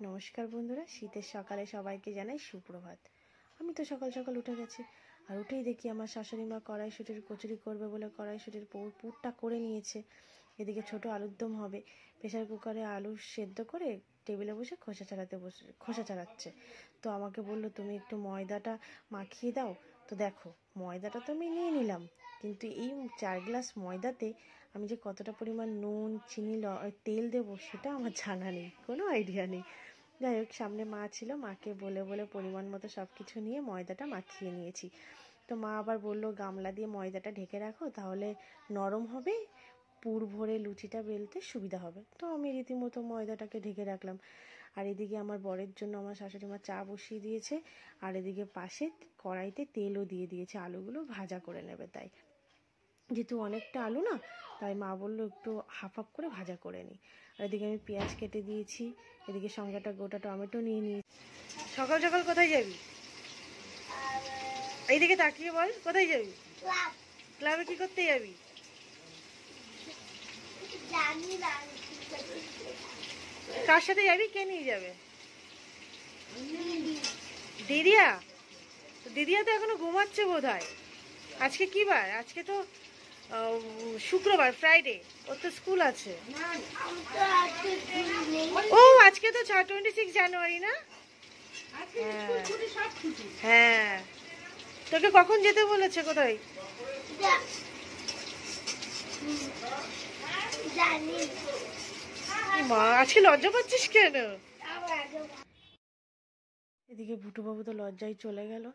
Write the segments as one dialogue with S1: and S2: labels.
S1: নমস্কার বন্ধুরা, শীতের সকালে সবাইকে জানাই সুপ্রভাত। আমি তো সকাল সকাল উঠে গেছি, আর উঠেই দেখি আমার শাশুড়ি মা কড়াইশুঁটির কচুরি করবে বলে কড়াইশুঁটির পুরটা করে নিয়েছে। এদিকে ছোট আলুর দম হবে, প্রেসার কুকারে আলু সেদ্ধ করে টেবিলে বসে খোসা ছাড়াচ্ছে। তো আমাকে বললো তুমি একটু ময়দাটা মাখিয়ে দাও। তো দেখো, ময়দাটা তো আমি নিয়ে নিলাম, কিন্তু এই 4 গ্লাস ময়দাতে আমি যে কতটা পরিমাণ নুন, চিনি, তেল দেবো সেটা আমার জানা নেই, কোনো আইডিয়া নেই। যাই হোক, সামনে মা ছিল, মাকে বলে বলে পরিমাণ মতো সব কিছু নিয়ে ময়দাটা মাখিয়ে নিয়েছি। তো মা আবার বললো গামলা দিয়ে ময়দাটা ঢেকে রাখো, তাহলে নরম হবে, পুর ভরে লুচিটা বেলতে সুবিধা হবে। তো আমি রীতিমতো ময়দাটাকে ঢেকে রাখলাম। আর এদিকে আমার বরের জন্য আমার শাশুড়ি মা চা বসিয়ে দিয়েছে, আর এদিকে পাশে কড়াইতে তেলও দিয়ে দিয়েছে, আলুগুলো ভাজা করে নেবে। তাই যেহেতু অনেকটা আলু না, তাই মা বললো একটু হাফ হাফ করে ভাজা করে নিই। আর এদিকে আমি পেঁয়াজ কেটে দিয়েছি, এদিকে সঙ্গে একটা গোটা টমেটো নিয়ে নিয়েছি। সকাল সকাল কোথায় যাবি? এইদিকে তাকিয়ে বল, কোথায় যাবি? ক্লাবে কি করতে যাবি? কার সাথে যাবি? কে নিয়ে যাবে? দিদিয়া? দিদিয়া তো এখনো ঘুমাচ্ছে বোধহয়। আজকে কি বার? আজকে তো শুক্রবার, ফ্রাইডে, ওর তো স্কুল আছে। ও আজকে তো 26 জানুয়ারি না? হ্যাঁ, তোকে কখন যেতে বলেছে? কোথায়? মা, আজকে লজ্জা পাচ্ছিস কেন? এদিকে ভুটুবাবু তো লজ্জায় চলে গেল,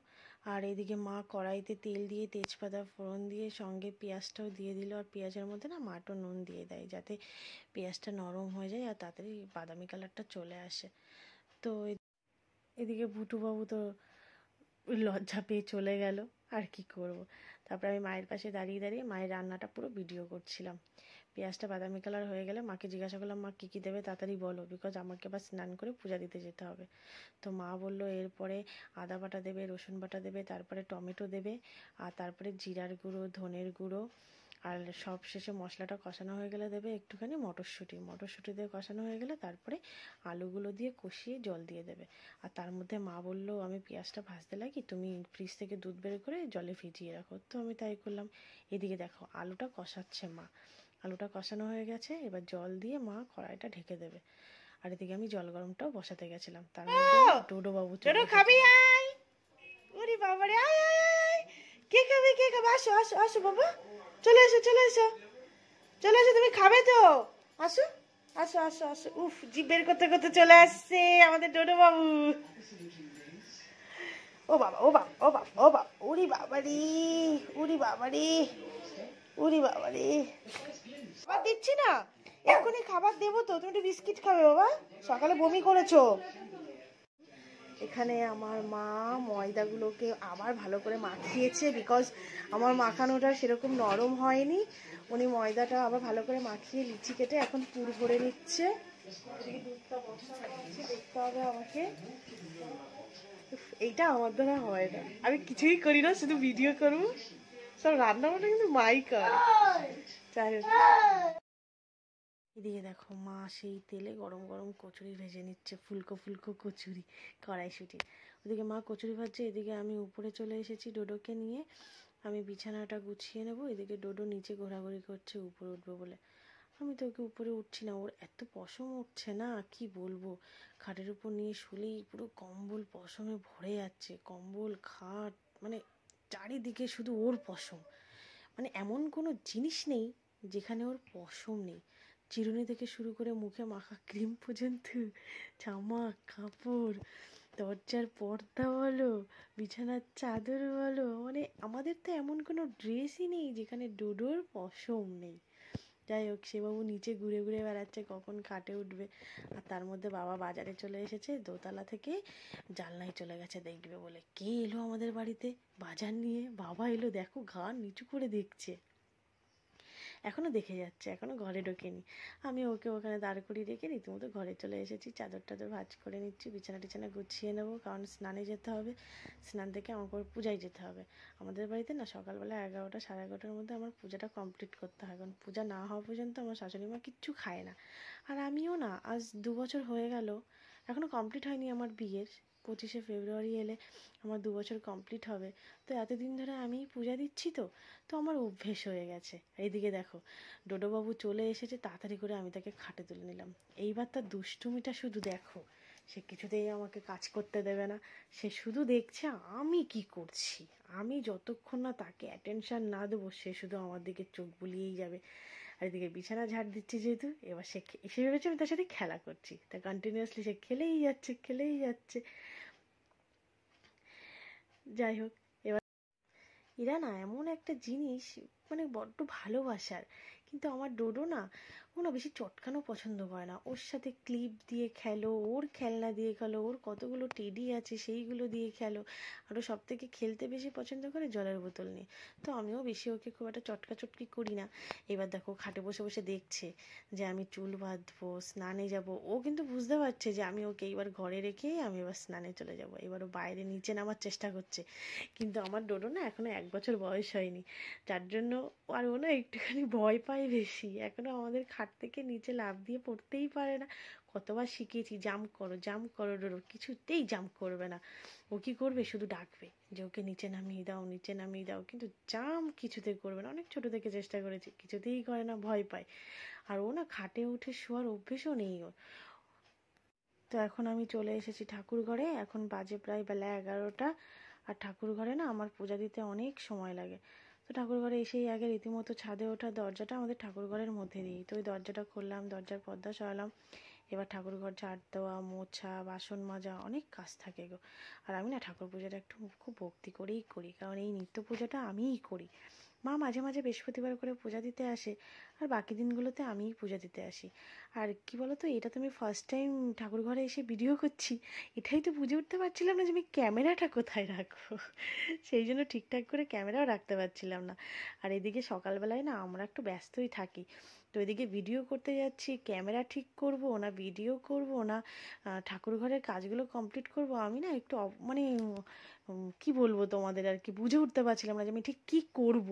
S1: আর এদিকে মা কড়াইতে তেল দিয়ে তেজপাতা ফোড়ন দিয়ে সঙ্গে পেঁয়াজটাও দিয়ে দিল। আর পেঁয়াজের মধ্যে না মাটো নুন দিয়ে দেয়, যাতে পেঁয়াজটা নরম হয়ে যায় আর তাড়াতাড়ি বাদামি কালারটা চলে আসে। তো এদিকে ভুটুবাবু তো লজ্জা পেয়ে চলে গেল, আর কি করব। তারপর আমি মায়ের পাশে দাঁড়িয়ে দাঁড়িয়ে মায়ের রান্নাটা পুরো ভিডিও করছিলাম। পেঁয়াজটা বাদামি কালার হয়ে গেলে মাকে জিজ্ঞাসা করলাম, মা কী কী দেবে তাড়াতাড়ি বলো, বিকজ আমাকে আবার স্নান করে পূজা দিতে যেতে হবে। তো মা বললো এরপরে আদা বাটা দেবে, রসুন বাটা দেবে, তারপরে টমেটো দেবে, আর তারপরে জিরার গুঁড়ো, ধনের গুঁড়ো, আর সব শেষে মশলাটা কষানো হয়ে গেলে দেবে একটুখানি মটরশুঁটি দিয়ে কষানো হয়ে গেলে তারপরে আলুগুলো দিয়ে কষিয়ে জল দিয়ে দেবে। আর তার মধ্যে মা বললো আমি পেঁয়াজটা ভাজতে লাগি, তুমি ফ্রিজ থেকে দুধ বের করে জলে ভিজিয়ে রাখো। তো আমি তাই করলাম। এদিকে দেখো আলুটা কষাচ্ছে মা, আলুটা কষানো হয়ে গেছে, এবার জল দিয়ে মা কড়াইটা ঢেকে দেবে। আর এদিকে আমি জল গরমটাও বসাতে গেছিলাম, তার মধ্যে ডোডো বাবু চলে খাবি? আয়, ওরে বাবা রে, আয় আয় আয়, কে খাবে কে খাবে? আসো আসো আসো বাবা, চলে এসো চলে এসো চলে এসো, তুমি খাবে তো? আসো আসো আসো আসো। উফ, জিভ বের করতে করতে চলে আসছে আমাদের ডোডো বাবু। ও বাবা ও বাবা ও বাবা ও বাবা, উরি বাবা রে, উরি বাবা রে, উরি বাবা রে। খাবার দিচ্ছি না, এখনই খাবার দেবো তো, তুমি একটু বিস্কিট খাবে বাবা, সকালে বমি করেছো। এখানে আমার মা ময়দাগুলোকে আবার ভালো করে মাখিয়েছে, বিকজ আমার মাখানোটা সেরকম নরম হয়নি। উনি ময়দাটা আবার ভালো করে মাখিয়ে লিচি কেটে এখন পুর ভরে নিচ্ছে। দুধটা বসা হচ্ছে, দেখতে হবে আমাকে। এইটা আমার দ্বারা হয় না, আমি কিছুই করি না, শুধু ভিডিও করবো। সব রান্না বান্না কিন্তু মাই করে। যাই হোক, এদিকে দেখো মা সেই তেলে গরম গরম কচুরি ভেজে নিচ্ছে, ফুলকো ফুলকো কচুরি, কড়াইশুঁটি। ওদিকে মা কচুরি ভাজছে, এদিকে আমি উপরে চলে এসেছি ডোডোকে নিয়ে। আমি বিছানাটা গুছিয়ে নেব, এদিকে ডোডো নিচে ঘোরাঘুরি করছে উপরে উঠবে বলে। আমি তো ওকে উপরে উঠছি না, ওর এত পশম উঠছে না কি বলবো। খাটের উপর নিয়ে শুলেই পুরো কম্বল পশমে ভরে যাচ্ছে, কম্বল খাট মানে চারিদিকে শুধু ওর পশম। মানে এমন কোনো জিনিস নেই যেখানে ওর পশম নেই। চিরুনি থেকে শুরু করে মুখে মাখা ক্রিম পর্যন্ত, জামা কাপড়, দরজার পর্দা বলো, বিছানার চাদর বলো, মানে আমাদের তো এমন কোনো ড্রেসই নেই যেখানে ডোডোর পশম নেই। যাই হোক, সেবাবু নিচে ঘুরে ঘুরে বেড়াচ্ছে কখন খাটে উঠবে। আর তার মধ্যে বাবা বাজারে চলে এসেছে, দোতলা থেকে জানলায় চলে গেছে দেখবে বলে। কে এলো আমাদের বাড়িতে বাজার নিয়ে? বাবা এলো, দেখো ঘাড় নিচু করে দেখছে, এখনো দেখে যাচ্ছে, এখনো ঘরে ঢোকেনি। আমি ওকে ওখানে দাঁড় করিয়ে রেখে রীতিমতো ঘরে চলে এসেছি, চাদর টাদর ভাঁজ করে নিচ্ছি, বিছানা টিছানা গুছিয়ে নেবো, কারণ স্নানে যেতে হবে। স্নান থেকে আমাকে পূজায় যেতে হবে। আমাদের বাড়িতে না সকালবেলা 11টা সাড়ে 11টার মধ্যে আমার পূজাটা কমপ্লিট করতে হয়, কারণ পূজা না হওয়া পর্যন্ত আমার শাশুড়ি মা কিচ্ছু খায় না। আর আমিও না, আজ 2 বছর হয়ে গেল এখনও কমপ্লিট হয়নি আমার বিয়ের, 25শে ফেব্রুয়ারি এলে আমার 2 বছর কমপ্লিট হবে। তো এতদিন ধরে আমি পূজা দিচ্ছি, তো আমার অভ্যেস হয়ে গেছে। এইদিকে দেখো ডোডোবাবু চলে এসেছে, তাড়াতাড়ি করে আমি তাকে খাটে তুলে নিলাম। এইবার তার দুষ্টুমিটা শুধু দেখো, সে কিছুতেই আমাকে কাজ করতে দেবে না। সে শুধু দেখছে আমি কি করছি। আমি যতক্ষণ না তাকে অ্যাটেনশান না দেবো সে শুধু আমার দিকে চোখ বুলিয়েই যাবে। আর এদিকে বিছানা ঝাড় দিচ্ছি যেহেতু, এবার সে এসে ভেবেছে আমি তার সাথে খেলা করছি, তা কন্টিনিউয়াসলি সে খেলেই যাচ্ছে। যাই হোক, এবার এরা না এমন একটা জিনিস, মানে বড্ড ভালোবাসার। কিন্তু আমার ডোডো না, ও না বেশি চটকানো পছন্দ করে না। ওর সাথে ক্লিপ দিয়ে খেলো, ওর খেলনা দিয়ে খেলো, ওর কতগুলো টেডি আছে সেইগুলো দিয়ে খেলো। আরও সব থেকে খেলতে বেশি পছন্দ করে জলের বোতল নিয়ে। তো আমিও বেশি ওকে খুব একটা চটকাচটকি করি না। এবার দেখো খাটে বসে বসে দেখছে যে আমি চুল বাঁধবো, স্নানে যাব। ও কিন্তু বুঝতে পারছে যে আমি ওকে এইবার ঘরে রেখে আমি এবার স্নানে চলে যাব। এবার ও বাইরে নিচে নামার চেষ্টা করছে, কিন্তু আমার ডোডো না এখনো 1 বছর বয়স হয়নি, যার জন্য আর ও না একটুখানি ভয় পায় বেশি। এখনো আমাদের খাট থেকে নিচে লাফ দিয়ে পড়তেই পারে না। কতবার শিখিয়েছি জাম্প করো ডোডো, কিছুতেই জাম্প করবে না। ও কি করবে, শুধু ডাকবে যে ওকে নিচে নামিয়ে দাও, কিন্তু জাম্প কিছুতে করবে না। অনেক ছোট থেকে চেষ্টা করেছি, কিছুতেই করে না, ভয় পায়। আর ও না খাটে উঠে শোয়ার অভ্যেসও নেই ওর। তো এখন আমি চলে এসেছি ঠাকুর ঘরে। এখন বাজে প্রায় বেলা 11টা। আর ঠাকুর ঘরে না আমার পূজা দিতে অনেক সময় লাগে। তো ঠাকুর ঘরে এসেই আগে রীতিমতো ছাদে ওঠা, দরজাটা আমাদের ঠাকুর ঘরের মধ্যে দিই, তো ওই দরজাটা খুললাম, দরজার পর্দা সরালাম। এবার ঠাকুর ঘর ঝাড় দেওয়া, মোছা, বাসন মাজা, অনেক কাজ থাকে গো। আর আমি না ঠাকুর পুজোটা একটু খুব ভক্তি করেই করি, কারণ এই নিত্য পুজোটা আমিই করি। মা মাঝে মাঝে বৃহস্পতিবার করে পূজা দিতে আসে, আর বাকি দিনগুলোতে আমিই পূজা দিতে আসি। আর কি বলতো, এটা তো আমি ফার্স্ট টাইম ঠাকুর ঘরে এসে ভিডিও করছি, এটাই তো বুঝে উঠতে পারছিলাম না যে আমি ক্যামেরাটা কোথায় রাখবো। সেই জন্য ঠিকঠাক করে ক্যামেরাও রাখতে পারছিলাম না। আর এদিকে সকালবেলায় না আমরা একটু ব্যস্তই থাকি, তো এদিকে ভিডিও করতে যাচ্ছি, ক্যামেরা ঠিক করব না ভিডিও করব না ঠাকুর ঘরের কাজগুলো কমপ্লিট করব, আমি না একটু মানে কি বলবো তোমাদের, আর কি বুঝে উঠতে পারছিলাম না যে আমি ঠিক কি করব।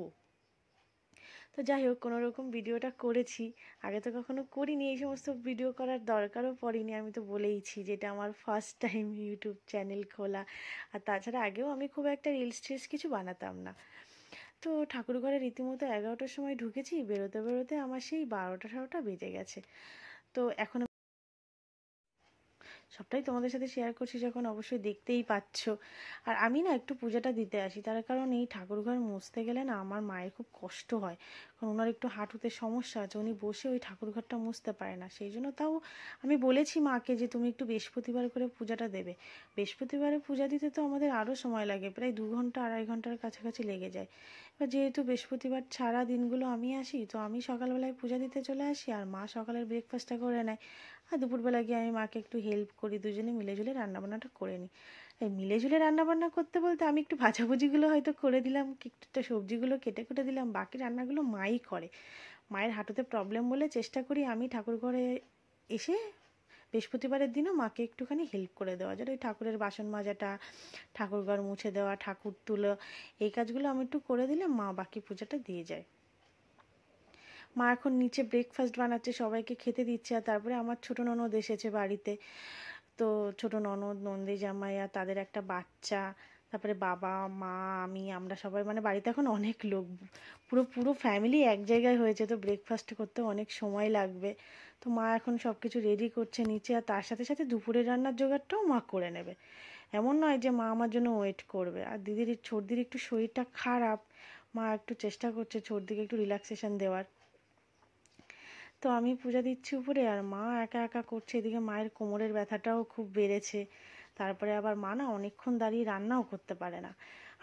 S1: তো যাই হোক, কোনো রকম ভিডিওটা করেছি। আগে তো কখনো করিনি, এই সমস্ত ভিডিও করার দরকারও পড়েনি। আমি তো বলেইছি যে এটা আমার ফার্স্ট টাইম ইউটিউব চ্যানেল খোলা। আর তাছাড়া আগেও আমি খুব একটা রিলস টিলস কিছু বানাতাম না। তো ঠাকুর ঘরে রীতিমতো 11টার সময় ঢুকেছি, বেরোতে বেরোতে আমার সেই 12টা বেজে গেছে। তো এখন সবটাই তোমাদের সাথে শেয়ার করছি যখন, অবশ্যই দেখতেই পাচ্ছ। আর আমি না একটু পূজাটা দিতে আসি, তার কারণ এই ঠাকুরঘর মুছতে গেলে না আমার মায়ের খুব কষ্ট হয়, কারণ ওনার একটু হাঁটুতে সমস্যা আছে, উনি বসে ওই ঠাকুরঘরটা মুছতে পারে না। সেই জন্য তাও আমি বলেছি মাকে যে তুমি একটু বৃহস্পতিবার করে পূজাটা দেবে। বৃহস্পতিবারে পূজা দিতে তো আমাদের আরও সময় লাগে, প্রায় 2 ঘন্টা 2.5 ঘন্টার কাছাকাছি লেগে যায়। এবার যেহেতু বৃহস্পতিবার ছাড়া দিনগুলো আমি আসি, তো আমি সকালবেলায় পূজা দিতে চলে আসি, আর মা সকালের ব্রেকফাস্টটা করে নেয়। আর দুপুরবেলা গিয়ে আমি মাকে একটু হেল্প করি, দুজনে মিলেঝুলে রান্নাবান্নাটা করে নিই। এই মিলেঝুলে রান্নাবান্না করতে বলতে আমি একটু ভাজাভুজিগুলো হয়তো করে দিলাম, একটু সবজিগুলো কেটে কুটে দিলাম, বাকি রান্নাগুলো মাই করে। মায়ের হাঁটুতে প্রবলেম বলে চেষ্টা করি আমি ঠাকুর ঘরে এসে বৃহস্পতিবারের দিনও মাকে একটুখানি হেল্প করে দেওয়া, যেটা ওই ঠাকুরের বাসন মাজাটা, ঠাকুরঘর মুছে দেওয়া, ঠাকুর তুলো, এই কাজগুলো আমি একটু করে দিলে মা বাকি পূজাটা দিয়ে যায়। মা এখন নিচে ব্রেকফাস্ট বানাচ্ছে, সবাইকে খেতে দিচ্ছে। আর তারপরে আমার ছোটো ননদ এসেছে বাড়িতে, তো ছোটো ননদ, নন্দী জামাই আর তাদের একটা বাচ্চা, তারপরে বাবা মা আমি, আমরা সবাই মানে বাড়িতে এখন অনেক লোক, পুরো পুরো ফ্যামিলি এক জায়গায় হয়েছে, তো ব্রেকফাস্ট করতে অনেক সময় লাগবে। তো মা এখন সব কিছু রেডি করছে নিচে, আর তার সাথে সাথে দুপুরের রান্নার জোগাড়টাও মা করে নেবে। এমন নয় যে মা আমার জন্য ওয়েট করবে। আর দিদির ছোটদির একটু শরীরটা খারাপ, মা একটু চেষ্টা করছে ছোটদিকে একটু রিল্যাক্সেশন দেওয়ার। তো আমি পূজা দিচ্ছি উপরে, আর মা একা একা করছে। এদিকে মায়ের কোমরের ব্যথাটাও খুব বেড়েছে, তারপরে আবার মা না অনেকক্ষণ দাঁড়িয়ে রান্নাও করতে পারে না,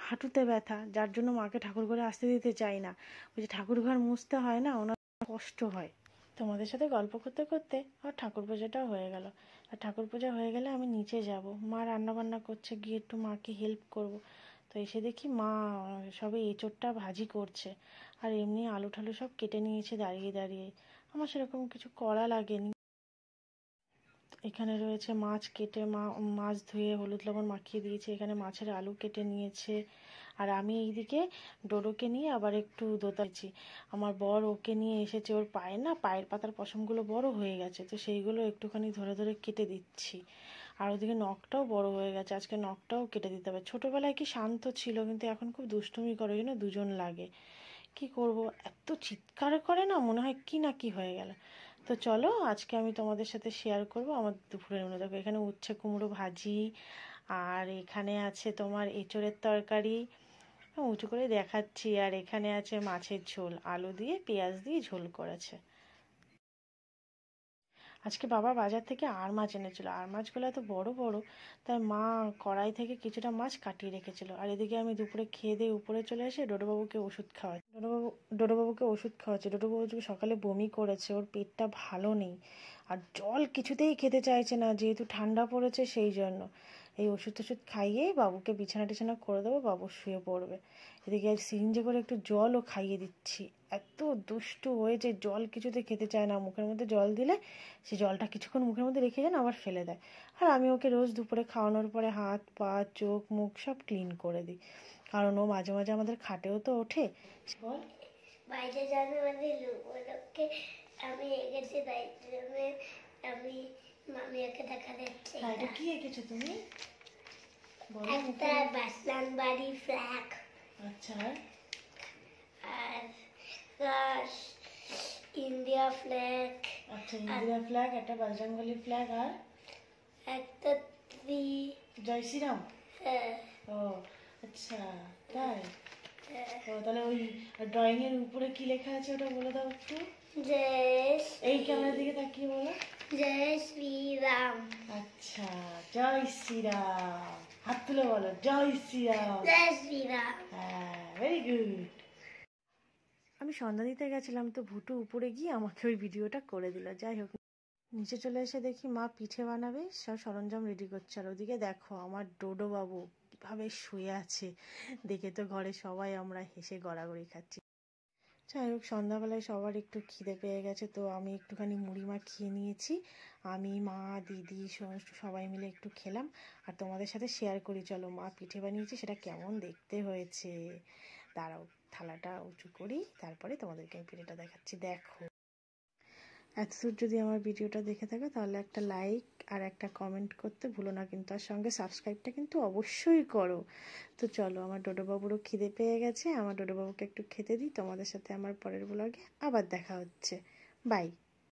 S1: হাঁটুতে ব্যথা, যার জন্য মাকে ঠাকুর ঘরে আসতে দিতে চাই না। ওই যে ঠাকুর ঘর মুছতে হয় না, ওনার কষ্ট হয়। তোমাদের সাথে গল্প করতে করতে আর ঠাকুর পূজাটাও হয়ে গেল। আর ঠাকুর পূজা হয়ে গেলে আমি নিচে যাব, মা রান্না বান্না করছে, গিয়ে একটু মাকে হেল্প করব। তো এসে দেখি মা সবে এঁচোড়টা ভাজি করছে, আর এমনি আলু ঠালু সব কেটে নিয়েছে দাঁড়িয়ে দাঁড়িয়ে। আমার সেরকম কিছু করা লাগেনি। এখানে রয়েছে মাছ কেটে, মাছ ধুয়ে হলুদ লবণ মাখিয়ে দিয়েছে, এখানে মাছের আলু কেটে নিয়েছে, আর আমি এইদিকে ডোডোকে নিয়ে আবার একটু দোতাচ্ছি। আমার বর ওকে নিয়ে এসেছে, ওর পায়ের পাতার পশমগুলো বড় হয়ে গেছে, তো সেইগুলো একটুখানি ধরে ধরে কেটে দিচ্ছি। আর ওদিকে নখটাও বড় হয়ে গেছে, আজকে নখটাও কেটে দিতে হবে। ছোটোবেলায় কি শান্ত ছিল, কিন্তু এখন খুব দুষ্টুমি করে, ওই জন্য দুজন লাগে। কি করব, এত চিৎকার করে না, মনে হয় কি না কি হয়ে গেল। তো চলো আজকে আমি তোমাদের সাথে শেয়ার করব আমার দুপুরের মেনু। দেখো এখানে উচ্ছে কুমড়ো ভাজি, আর এখানে আছে তোমার এঁচোড়ের তরকারি, উঁচু করে দেখাচ্ছি, আর এখানে আছে মাছের ঝোল, আলু দিয়ে পেঁয়াজ দিয়ে ঝোল করেছে। আজকে বাবা বাজার থেকে আর মাছ এনেছিল, আর মাছগুলো এত বড় বড়, তাই মা কড়াই থেকে কিছুটা মাছ কাটিয়ে রেখেছিল। আর এদিকে আমি দুপুরে খেয়ে দিয়ে উপরে চলে এসে ডোডোবাবুকে ওষুধ খাওয়াচ্ছি। ডোডোবাবুকে ওষুধ খাওয়াচ্ছি। ডোডোবাবু সকালে বমি করেছে, ওর পেটটা ভালো নেই, আর জল কিছুতেই খেতে চাইছে না, যেহেতু ঠান্ডা পড়েছে সেই জন্য। এই ওষুধ টষুধ খাইয়েই বাবুকে বিছানা টিছানা করে দেবো, বাবু শুয়ে পড়বে। এদিকে সিরিঞ্জে করে একটু জলও খাইয়ে দিচ্ছি। এত দুষ্টু হয়েছে, জল কিছুতে খেতে চায় না, মুখের মধ্যে জল দিলে সে জলটা কিছুক্ষণ মুখের মধ্যে রেখে যায় না, আবার ফেলে দেয়। আর আমি ওকে রোজ দুপুরে খাওয়ানোর পরে হাত পা চোখ মুখ সব ক্লিন করে দিই, কারণ ও মাঝে মাঝে আমাদের খাটেও তো ওঠে। বল,
S2: বাইরে যাবে মানে লোককে আমি এঁকেছি, তাই জন্য আমি মামিয়াকে দেখা যাচ্ছে।
S1: এটা কি এঁকেছো তুমি?
S2: একটা বাসলান বাড়ি ফ্ল্যাগ।
S1: আচ্ছা,
S2: আর ইন্ডিয়া ফ্ল্যাগ।
S1: আচ্ছা, ইন্ডিয়া ফ্ল্যাগ, একটা বজরঙ্গলি ফ্ল্যাগ, আর
S2: একটা ট্রি।
S1: জয় শ্রীরাম।
S2: হ্যাঁ।
S1: ও আচ্ছা, তাই? ও তাহলে ওই ড্রয়িং এর উপরে কি লেখা আছে ওটা বলে দাও একটু। এই ক্যামেরার দিকে তাকিয়ে বলো।
S2: জয় শ্রীরাম।
S1: আচ্ছা, জয় শ্রীরাম। হাত তুলে বলো, জয় শ্রীরাম।
S2: জয় শ্রীরাম।
S1: হ্যাঁ, ভেরি গুড। আমি সন্ধ্যা দিতে গেছিলাম, তো ভুটু উপরে গিয়ে আমাকে ওই ভিডিওটা করে দিল। যাই হোক, নিচে চলে এসে দেখি মা পিঠে বানাবে, সব সরঞ্জাম রেডি করছে। আর ওদিকে দেখো আমার ডোডো বাবু কিভাবে শুয়ে আছে, দেখে তো ঘরে সবাই আমরা হেসে গড়াগড়ি খাচ্ছি। যাই হোক, সন্ধ্যাবেলায় সবার একটু খিদে পেয়ে গেছে, তো আমি একটুখানি মুড়ি মাখিয়ে নিয়েছি। আমি মা দিদি সবাই মিলে একটু খেলাম। আর তোমাদের সাথে শেয়ার করি, চলো মা পিঠে বানিয়েছে সেটা কেমন দেখতে হয়েছে। দাঁড়াও, থালাটা উঁচু করি, তারপরে তোমাদেরকে আমি পিঠেটা দেখাচ্ছি। দেখো, এতদূর যদি আমার ভিডিওটা দেখে থাকো তাহলে একটা লাইক আর একটা কমেন্ট করতে ভুলো না কিন্তু, আর সঙ্গে সাবস্ক্রাইবটা কিন্তু অবশ্যই করো। তো চলো, আমার ডোডোবাবুরও খিদে পেয়ে গেছে, আমার ডোডোবাবুকে একটু খেতে দিই। তোমাদের সাথে আমার পরের ব্লগে আবার দেখা হচ্ছে। বাই।